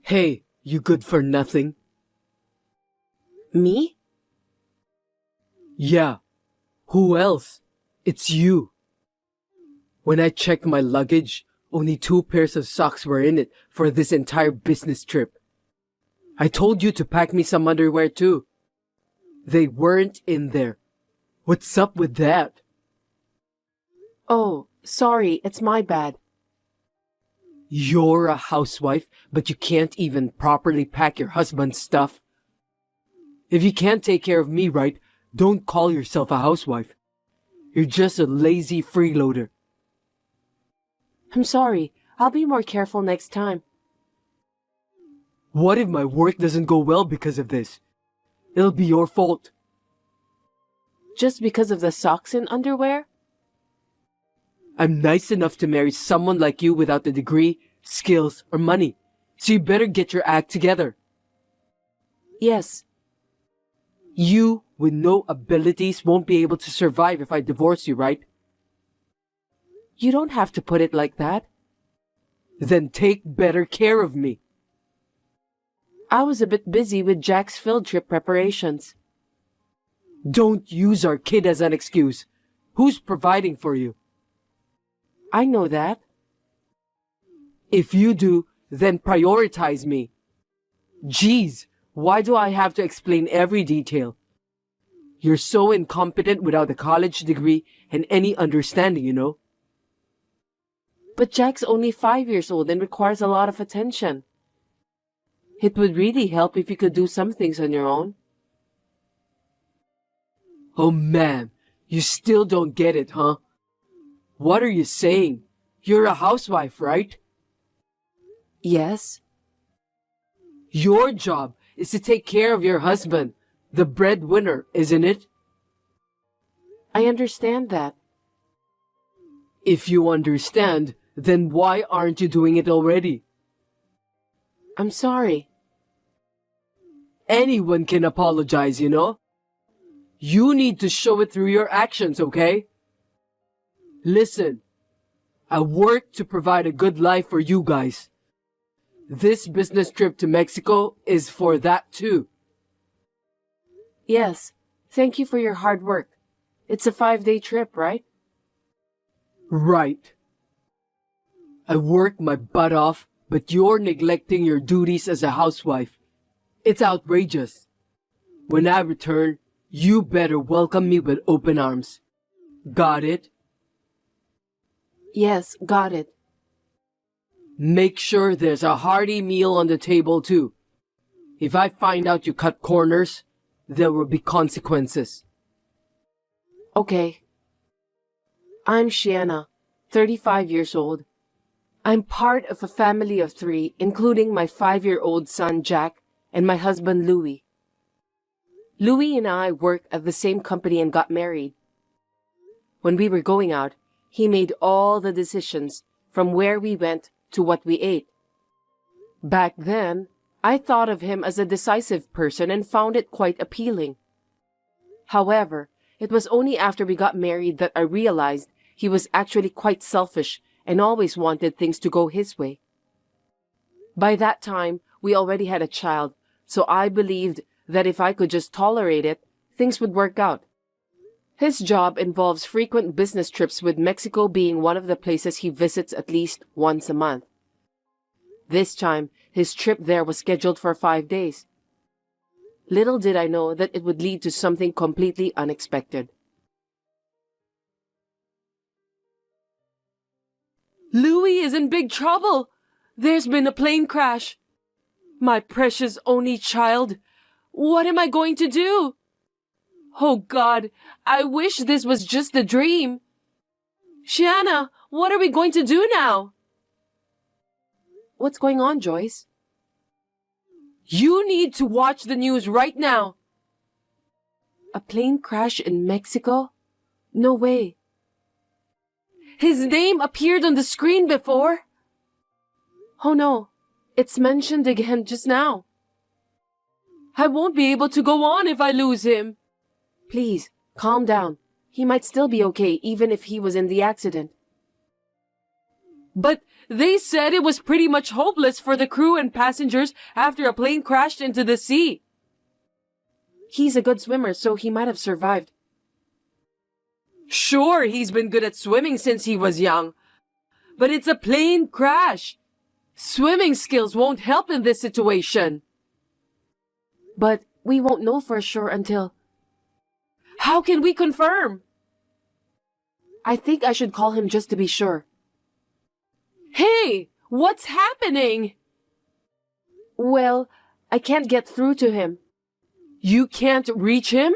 Hey, you good for nothing? Me? Yeah. Who else? It's you. When I checked my luggage, only 2 pairs of socks were in it for this entire business trip. I told you to pack me some underwear too. They weren't in there. What's up with that? Oh, sorry, it's my bad. You're a housewife, but you can't even properly pack your husband's stuff. If you can't take care of me right, don't call yourself a housewife. You're just a lazy freeloader. I'm sorry. I'll be more careful next time. What if my work doesn't go well because of this? It'll be your fault. Just because of the socks and underwear? I'm nice enough to marry someone like you without the degree, skills, or money. So you better get your act together. Yes. You, with no abilities, won't be able to survive if I divorce you, right? You don't have to put it like that. Then take better care of me. I was a bit busy with Jack's field trip preparations. Don't use our kid as an excuse. Who's providing for you? I know that. If you do, then prioritize me. Geez, why do I have to explain every detail? You're so incompetent without a college degree and any understanding, you know. But Jack's only 5 years old and requires a lot of attention. It would really help if you could do some things on your own. Oh man, you still don't get it, huh? What are you saying? You're a housewife, right? Yes. Your job is to take care of your husband, the breadwinner, isn't it? I understand that. If you understand, then why aren't you doing it already? I'm sorry. Anyone can apologize, you know? You need to show it through your actions, okay? Listen, I work to provide a good life for you guys. This business trip to Mexico is for that too. Yes. Thank you for your hard work. It's a 5-day trip, right? Right. I work my butt off, but you're neglecting your duties as a housewife. It's outrageous. When I return, you better welcome me with open arms. Got it? Yes, got it. Make sure there's a hearty meal on the table too. If I find out you cut corners, there will be consequences. Okay. I'm Shiana, 35 years old. I'm part of a family of 3, including my 5-year-old son Jack and my husband Louis. Louis and I worked at the same company and got married. When we were going out, he made all the decisions, from where we went to what we ate. Back then, I thought of him as a decisive person and found it quite appealing. However, it was only after we got married that I realized he was actually quite selfish and always wanted things to go his way. By that time, we already had a child, so I believed that if I could just tolerate it, things would work out. His job involves frequent business trips, with Mexico being one of the places he visits at least once a month. This time, his trip there was scheduled for 5 days. Little did I know that it would lead to something completely unexpected. Louis is in big trouble. There's been a plane crash. My precious only child. What am I going to do? Oh God, I wish this was just a dream. Shiana, what are we going to do now? What's going on, Joyce? You need to watch the news right now. A plane crash in Mexico? No way. His name appeared on the screen before. Oh no, it's mentioned again just now. I won't be able to go on if I lose him. Please, calm down. He might still be okay even if he was in the accident. But They said it was pretty much hopeless for the crew and passengers after a plane crashed into the sea. He's a good swimmer, so he might have survived. Sure, he's been good at swimming since he was young. But it's a plane crash. Swimming skills won't help in this situation. But we won't know for sure until... How can we confirm? I think I should call him just to be sure. Hey, what's happening? Well, I can't get through to him. You can't reach him?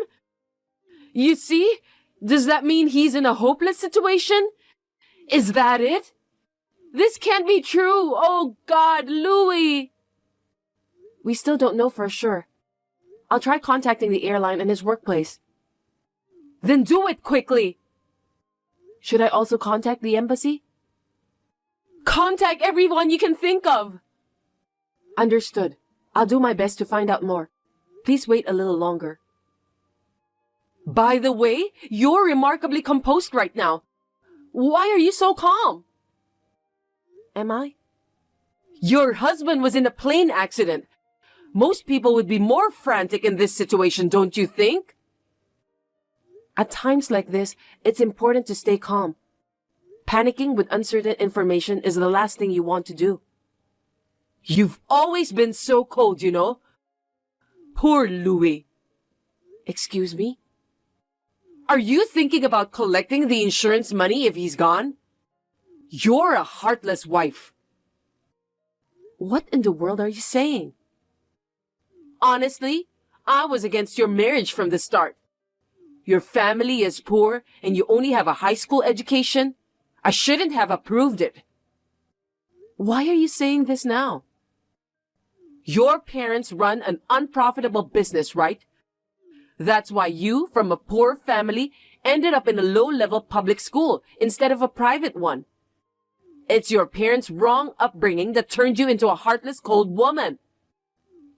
You see? Does that mean he's in a hopeless situation? Is that it? This can't be true. Oh God, Louis. We still don't know for sure. I'll try contacting the airline and his workplace. Then do it quickly. Should I also contact the embassy? Contact everyone you can think of. Understood. I'll do my best to find out more. Please wait a little longer. By the way, you're remarkably composed right now. Why are you so calm? Am I? Your husband was in a plane accident. Most people would be more frantic in this situation, don't you think? At times like this, it's important to stay calm. Panicking with uncertain information is the last thing you want to do. You've always been so cold, you know. Poor Louis. Excuse me? Are you thinking about collecting the insurance money if he's gone? You're a heartless wife. What in the world are you saying? Honestly, I was against your marriage from the start. Your family is poor and you only have a high school education. I shouldn't have approved it. Why are you saying this now? Your parents run an unprofitable business, right? That's why you, from a poor family, ended up in a low-level public school instead of a private one. It's your parents' wrong upbringing that turned you into a heartless, cold woman.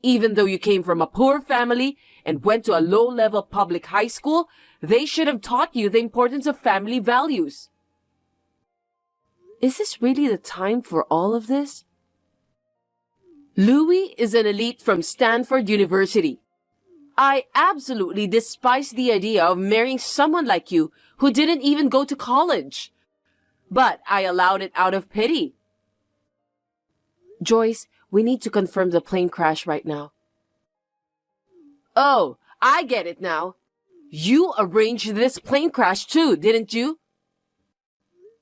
Even though you came from a poor family and went to a low-level public high school, they should have taught you the importance of family values. Is this really the time for all of this? Louis is an elite from Stanford University. I absolutely despise the idea of marrying someone like you who didn't even go to college. But I allowed it out of pity. Joyce, we need to confirm the plane crash right now. Oh, I get it now. You arranged this plane crash too, didn't you?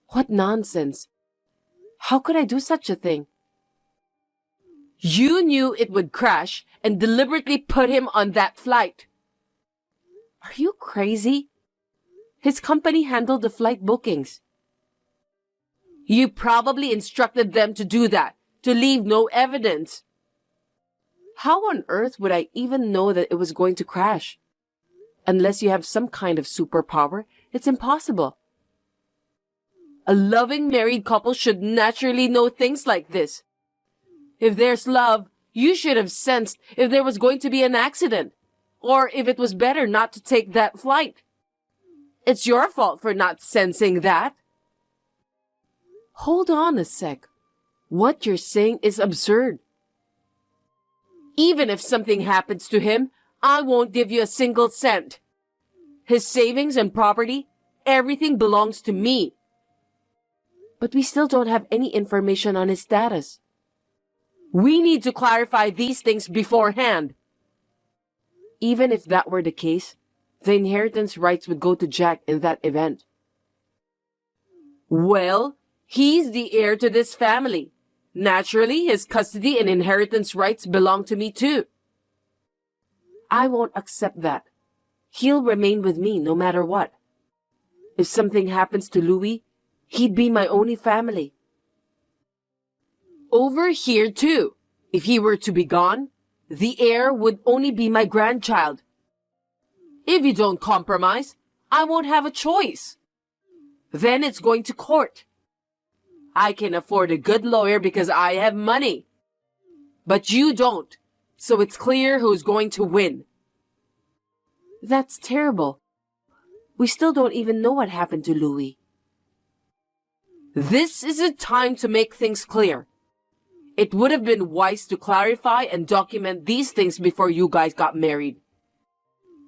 What nonsense. How could I do such a thing? You knew it would crash and deliberately put him on that flight. Are you crazy? His company handled the flight bookings. You probably instructed them to do that, to leave no evidence. How on earth would I even know that it was going to crash? Unless you have some kind of superpower, it's impossible. A loving married couple should naturally know things like this. If there's love, you should have sensed if there was going to be an accident, or if it was better not to take that flight. It's your fault for not sensing that. Hold on a sec. What you're saying is absurd. Even if something happens to him, I won't give you a single cent. His savings and property, everything belongs to me. But we still don't have any information on his status. We need to clarify these things beforehand. Even if that were the case, the inheritance rights would go to Jack in that event. Well, he's the heir to this family. Naturally, his custody and inheritance rights belong to me too. I won't accept that. He'll remain with me no matter what. If something happens to Louis, he'd be my only family. Over here too, if he were to be gone, the heir would only be my grandchild. If you don't compromise, I won't have a choice. Then it's going to court. I can afford a good lawyer because I have money. But you don't, so it's clear who's going to win. That's terrible. We still don't even know what happened to Louis. This isn't time to make things clear. It would have been wise to clarify and document these things before you guys got married.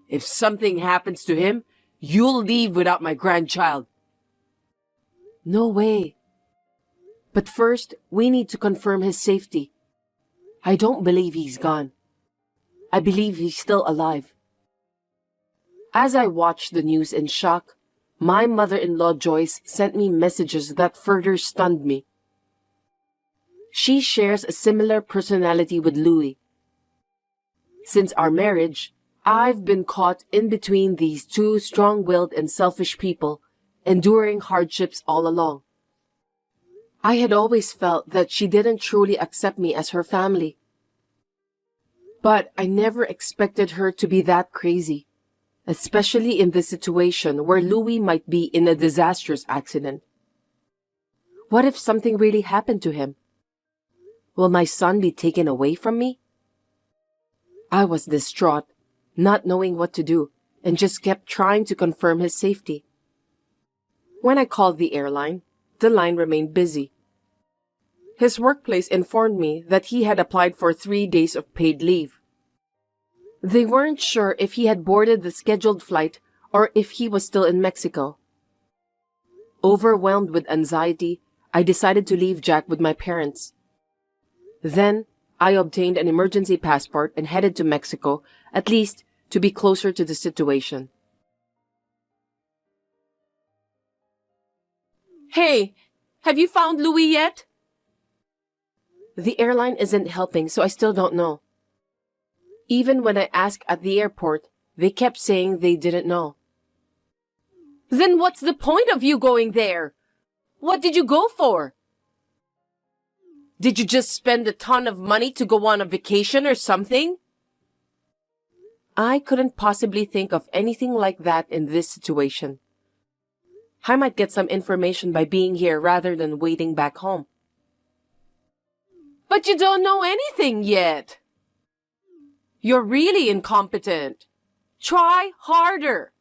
If something happens to him, you'll leave without my grandchild. No way. But first, we need to confirm his safety. I don't believe he's gone. I believe he's still alive. As I watched the news in shock, my mother-in-law Joyce sent me messages that further stunned me. She shares a similar personality with Louis. Since our marriage, I've been caught in between these two strong-willed and selfish people, enduring hardships all along. I had always felt that she didn't truly accept me as her family. But I never expected her to be that crazy, especially in this situation where Louis might be in a disastrous accident. What if something really happened to him? Will my son be taken away from me? I was distraught, not knowing what to do, and just kept trying to confirm his safety. When I called the airline, the line remained busy. His workplace informed me that he had applied for 3 days of paid leave. They weren't sure if he had boarded the scheduled flight or if he was still in Mexico. Overwhelmed with anxiety, I decided to leave Jack with my parents. Then, I obtained an emergency passport and headed to Mexico, at least to be closer to the situation. Hey, have you found Louis yet? The airline isn't helping, so I still don't know. Even when I asked at the airport, they kept saying they didn't know. Then what's the point of you going there? What did you go for? Did you just spend a ton of money to go on a vacation or something? I couldn't possibly think of anything like that in this situation. I might get some information by being here rather than waiting back home. But you don't know anything yet. You're really incompetent. Try harder.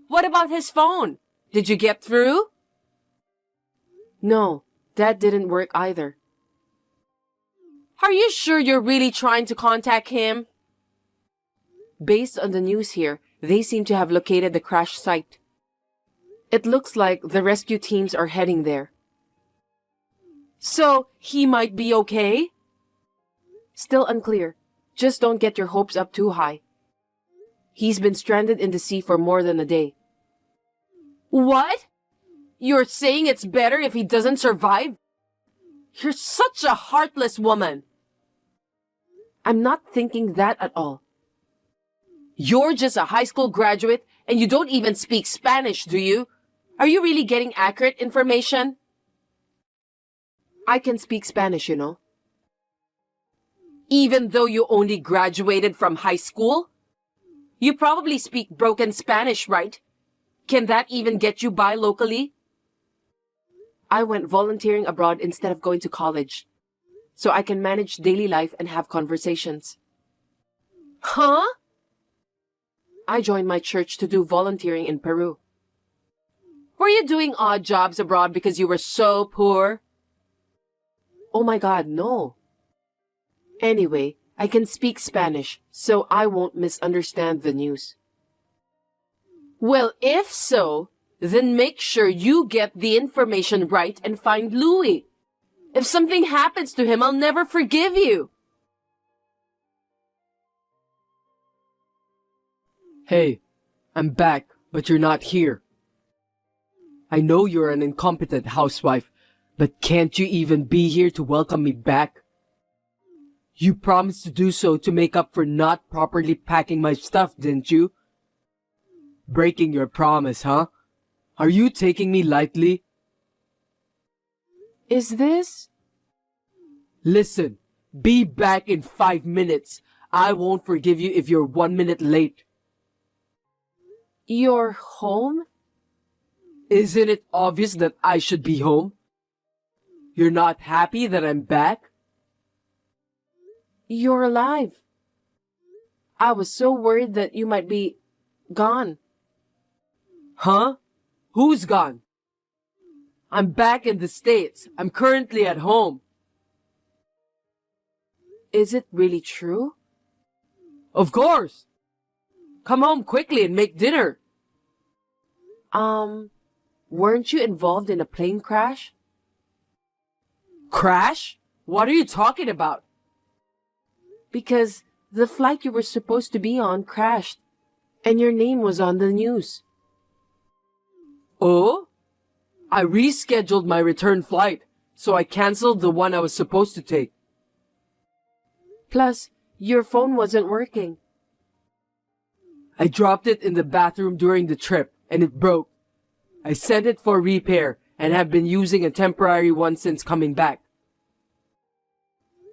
What about his phone? Did you get through? No, that didn't work either. Are you sure you're really trying to contact him? Based on the news here, they seem to have located the crash site. It looks like the rescue teams are heading there. So, he might be okay? Still unclear. Just don't get your hopes up too high. He's been stranded in the sea for more than a day. What? You're saying it's better if he doesn't survive? You're such a heartless woman. I'm not thinking that at all. You're just a high school graduate and you don't even speak Spanish, do you? Are you really getting accurate information? I can speak Spanish, you know. Even though you only graduated from high school? You probably speak broken Spanish, right? Can that even get you by locally? I went volunteering abroad instead of going to college, so I can manage daily life and have conversations. Huh? I joined my church to do volunteering in Peru. Were you doing odd jobs abroad because you were so poor? Oh my God, no. Anyway, I can speak Spanish, so I won't misunderstand the news. Well, if so, then make sure you get the information right and find Louis. If something happens to him, I'll never forgive you. Hey, I'm back, but you're not here. I know you're an incompetent housewife, but can't you even be here to welcome me back? You promised to do so to make up for not properly packing my stuff, didn't you? Breaking your promise, huh? Are you taking me lightly? Is this? Listen, be back in 5 minutes. I won't forgive you if you're 1 minute late. You're home? Isn't it obvious that I should be home? You're not happy that I'm back? You're alive. I was so worried that you might be gone. Huh? Who's gone? I'm back in the States. I'm currently at home. Is it really true? Of course. Come home quickly and make dinner. Weren't you involved in a plane crash? Crash? What are you talking about? Because the flight you were supposed to be on crashed, and your name was on the news. Oh? I rescheduled my return flight, so I canceled the one I was supposed to take. Plus, your phone wasn't working. I dropped it in the bathroom during the trip, and it broke. I sent it for repair, and have been using a temporary one since coming back.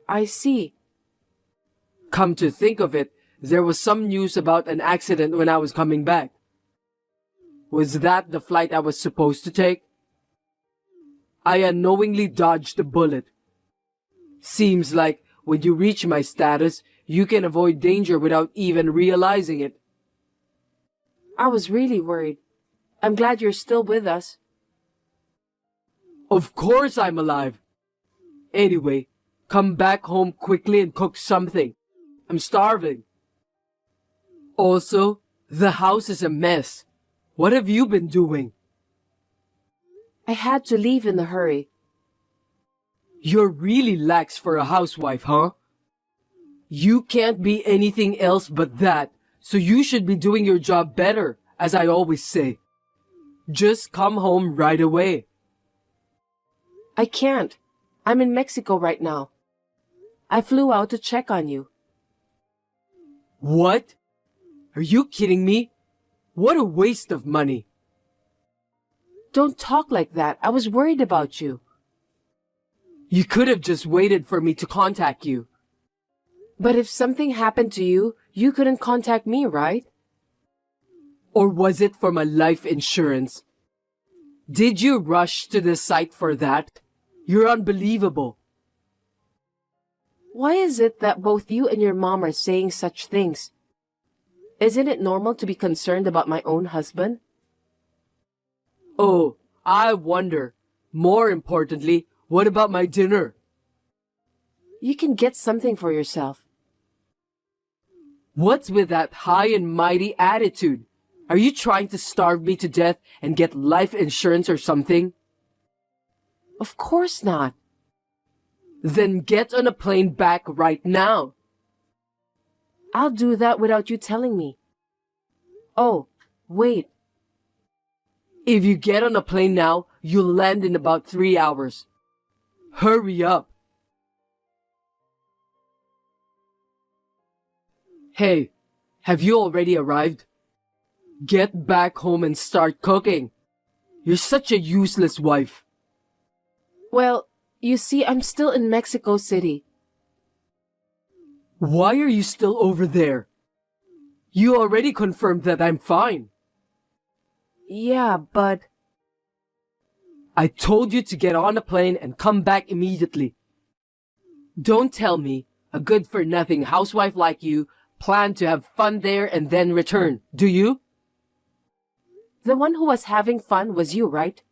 I see. Come to think of it, there was some news about an accident when I was coming back. Was that the flight I was supposed to take? I unknowingly dodged a bullet. Seems like when you reach my status, you can avoid danger without even realizing it. I was really worried. I'm glad you're still with us. Of course I'm alive. Anyway, come back home quickly and cook something. I'm starving. Also, the house is a mess. What have you been doing? I had to leave in a hurry. You're really lax for a housewife, huh? You can't be anything else but that, so you should be doing your job better, as I always say. Just come home right away. I can't. I'm in Mexico right now. I flew out to check on you. What? Are you kidding me? What a waste of money. Don't talk like that. I was worried about you. You could have just waited for me to contact you. But if something happened to you, you couldn't contact me, right? Or was it for my life insurance? Did you rush to the site for that? You're unbelievable. Why is it that both you and your mom are saying such things? Isn't it normal to be concerned about my own husband? Oh, I wonder. More importantly, what about my dinner? You can get something for yourself. What's with that high and mighty attitude? Are you trying to starve me to death and get life insurance or something? Of course not. Then get on a plane back right now. I'll do that without you telling me. Oh, wait. If you get on a plane now, you'll land in about 3 hours. Hurry up. Hey, have you already arrived? Get back home and start cooking. You're such a useless wife. Well, you see, I'm still in Mexico City. Why are you still over there? You already confirmed that I'm fine. Yeah, but... I told you to get on a plane and come back immediately. Don't tell me a good-for-nothing housewife like you planned to have fun there and then return, do you? The one who was having fun was you, right?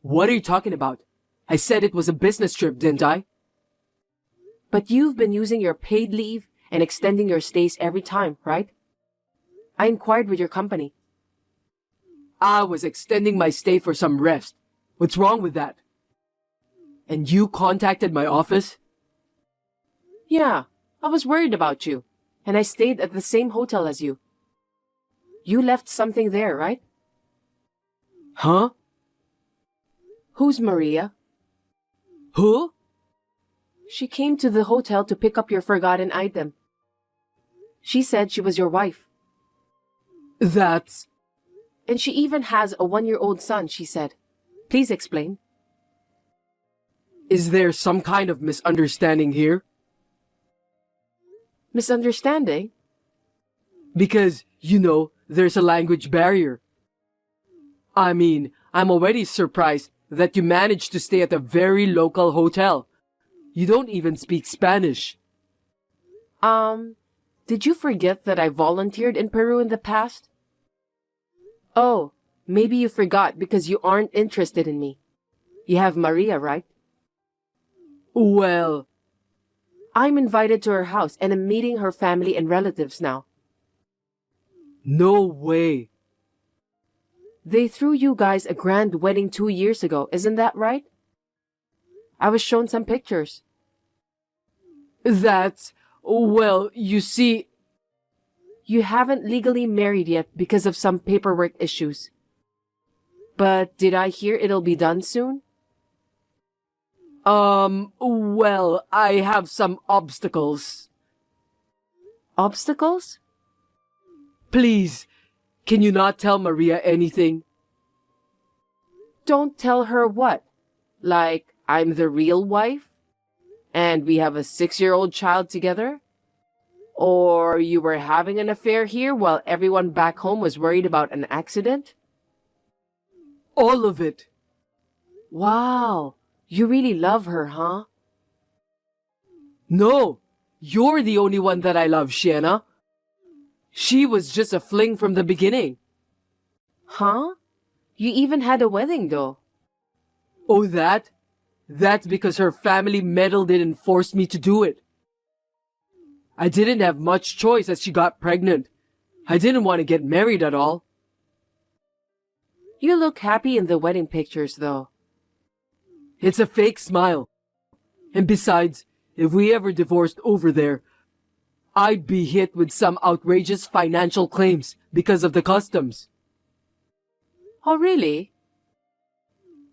What are you talking about? I said it was a business trip, didn't I? But you've been using your paid leave and extending your stays every time, right? I inquired with your company. I was extending my stay for some rest. What's wrong with that? And you contacted my office? Yeah, I was worried about you, and I stayed at the same hotel as you. You left something there, right? Huh? Who's Maria? Who? She came to the hotel to pick up your forgotten item. She said she was your wife. That's... And she even has a 1-year-old son, she said. Please explain. Is there some kind of misunderstanding here? Misunderstanding? Because, you know, there's a language barrier. I mean, I'm already surprised that you managed to stay at a very local hotel. You don't even speak Spanish. Did you forget that I volunteered in Peru in the past? Oh, Maybe you forgot because you aren't interested in me. You have Maria, right? Well, I'm invited to her house and am meeting her family and relatives now. no way. They threw you guys a grand wedding 2 years ago, isn't that right? I was shown some pictures. Well, you see, You haven't legally married yet because of some paperwork issues. But did I hear it'll be done soon? well, I have some obstacles. Obstacles? Please, can you not tell Maria anything? Don't tell her what? Like, I'm the real wife? And we have a 6-year-old child together? Or you were having an affair here while everyone back home was worried about an accident? All of it. Wow, you really love her, huh? No, you're the only one that I love, Shiana. She was just a fling from the beginning. Huh? You even had a wedding, though. Oh, that? That's because her family meddled in and forced me to do it. I didn't have much choice as she got pregnant. I didn't want to get married at all. You look happy in the wedding pictures, though. It's a fake smile. And besides, if we ever divorced over there, I'd be hit with some outrageous financial claims because of the customs. Oh, really?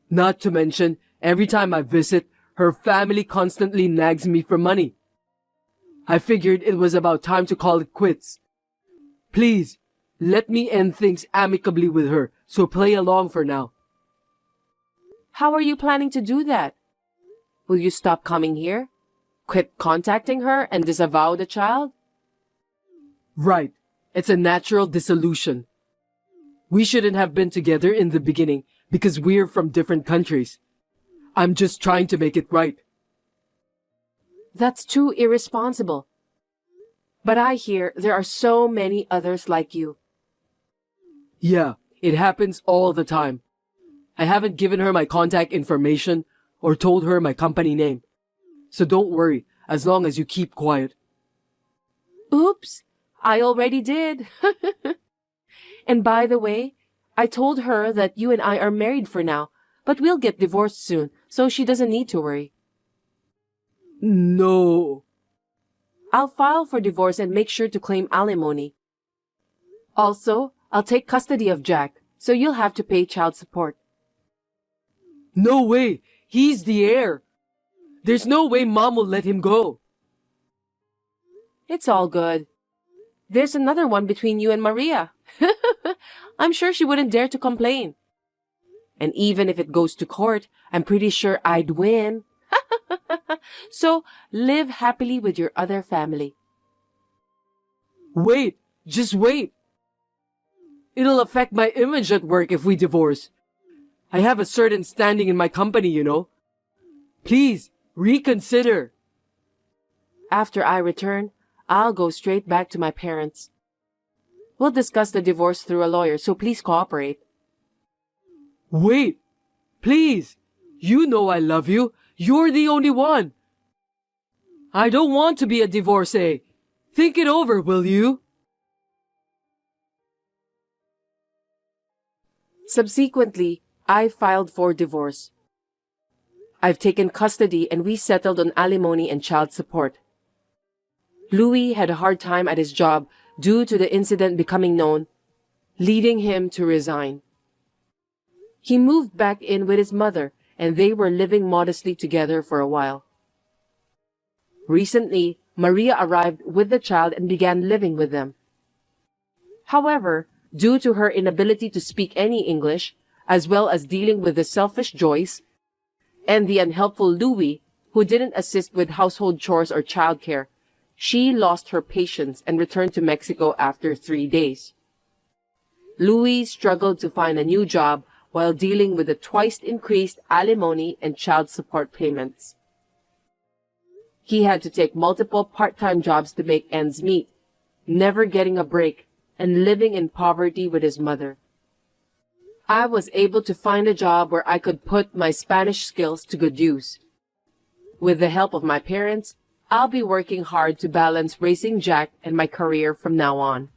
Not to mention, every time I visit, her family constantly nags me for money. I figured it was about time to call it quits. Please, let me end things amicably with her, so play along for now. How are you planning to do that? Will you stop coming here? Quit contacting her and disavow the child? Right. It's a natural dissolution. We shouldn't have been together in the beginning because we're from different countries. I'm just trying to make it right. That's too irresponsible. But I hear there are so many others like you. Yeah, it happens all the time. I haven't given her my contact information or told her my company name. So don't worry, as long as you keep quiet. Oops, I already did. And by the way, I told her that you and I are married for now, but we'll get divorced soon, so she doesn't need to worry. No. I'll file for divorce and make sure to claim alimony. Also, I'll take custody of Jack, so you'll have to pay child support. No way! He's the heir! There's no way Mom will let him go. It's all good. There's another one between you and Maria. I'm sure she wouldn't dare to complain. And even if it goes to court, I'm pretty sure I'd win. So, live happily with your other family. Wait! Just wait! It'll affect my image at work if we divorce. I have a certain standing in my company, you know. Please, reconsider. After I return, I'll go straight back to my parents. We'll discuss the divorce through a lawyer, so please cooperate. Wait! Please! You know I love you. You're the only one. I don't want to be a divorcee. Think it over, will you? Subsequently, I filed for divorce. I've taken custody and we settled on alimony and child support. Louis had a hard time at his job due to the incident becoming known, leading him to resign. He moved back in with his mother and they were living modestly together for a while. Recently, Maria arrived with the child and began living with them. However, due to her inability to speak any English, as well as dealing with the selfish Joyce and the unhelpful Louis, who didn't assist with household chores or childcare, she lost her patience and returned to Mexico after 3 days. Louis struggled to find a new job while dealing with the twice increased alimony and child support payments. He had to take multiple part-time jobs to make ends meet, never getting a break and living in poverty with his mother. I was able to find a job where I could put my Spanish skills to good use. With the help of my parents, I'll be working hard to balance raising Jack and my career from now on.